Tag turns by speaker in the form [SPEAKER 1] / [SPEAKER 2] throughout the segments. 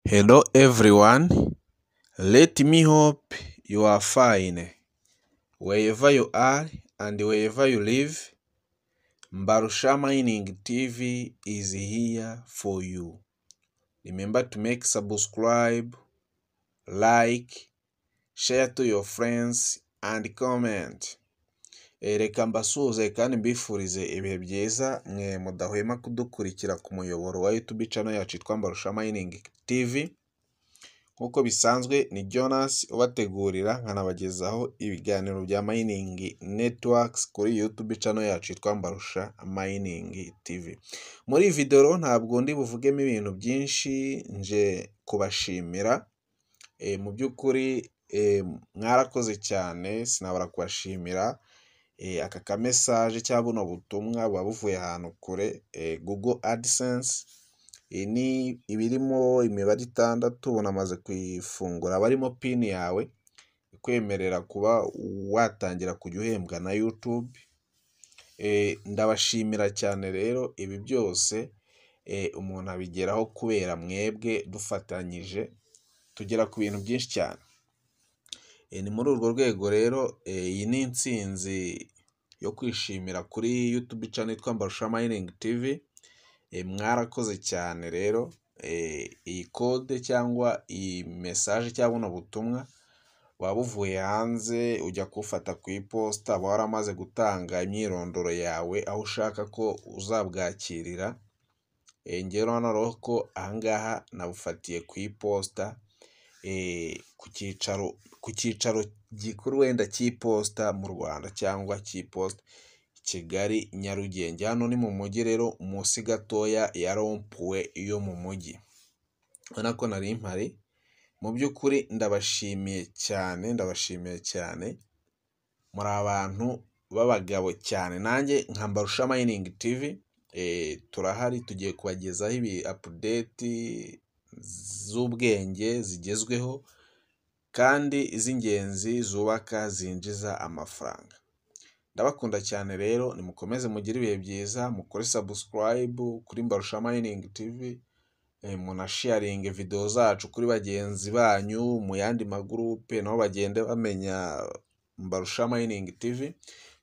[SPEAKER 1] Hello everyone, let me hope you are fine. Wherever you are and wherever you live, Mbarusha Mining TV is here for you. Remember to make subscribe, like, share to your friends and comment. Reka mbasuhuze kandi mbifurize ibihe byiza mwe mudahwema kudukurikira ku muyoboro wa YouTube channel yacu yitwa Mbarusha Mining TV. Nkuko bisanzwe ni Jonas ubategurira nkanabagezaho ibiganiro bya Mining Networks kuri YouTube channel yacu yitwa Mbarusha Mining TV. Muri video ntabwo ndi buvugemo ibintu byinshi, nje kubashimira. Mu by'ukuri mwarakoze cyane, sinabara kubashimira. Aka ka message cyangwa buno butumwa buvuye ahantu kure, Google AdSense ni ibirimo imibare 6 unamaze kwifungura barimo pin yawe ikwemerera kuba watangira kujya uhembwa na YouTube. Ndabashimira cyane rero, ibi byose umuntu abigeraho kubera mwebwe dufatanyije tugera ku bintu byinshi cyane. Ni muri urwo rwego rero iyi ni intsinzi yo kwishimira kuri YouTube channel yitwa Mbarusha Mining TV. Mwarakoze cyane rero, iyi code cyangwa iyi message cyangwa buno butumwa wabuvuye hanze ujya kufata ku iposta, waramaze gutanga imyirondoro yawe aho ushaka ko uzabwakirira. Ngero hano ko ahangaha nabufatiye ku iposta, ku cyicaro gikuru wenda cy'iposta mu Rwanda cyangwa cy'iposta Kigali Nyarugenge. Hano ni mu mujyi rero, munsi gatoya ya rompuwe yo mu mujyi. Ubona ko nari mpari. Mu by'ukuri ndabashimiye cyane, muri abantu b'abagabo cyane. Nanjye nka Mbarusha Mining TV turahari, tugiye kubagezaho ibi update z'ubwenge zigezweho kandi iz'ingenzi zubaka zinjiza amafaranga. Ndabakunda cyane rero, nimukomeze mugire ibihe byiza, mukore subscribe kuri Mbarusha Mining TV, munasharing video zacu kuri bagenzi banyu mu yandi magroupe nabo bagende bamenya Mbarusha Mining TV.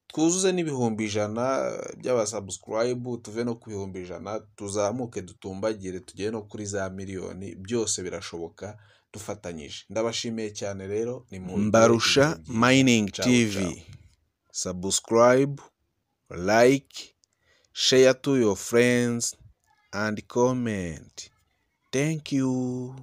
[SPEAKER 1] Twuzuze n'ibihumbi 100 by'abasubscribe, tuve no ku bihumbi 100, tuzamuke dutumbagire tugere no kuri za miliyoni. Byose birashoboka dufatanyije. Ndabashimiye cyane rero, ni Mbarusha Mining TV. Subscribe, like, share to your friends and comment. Thank you.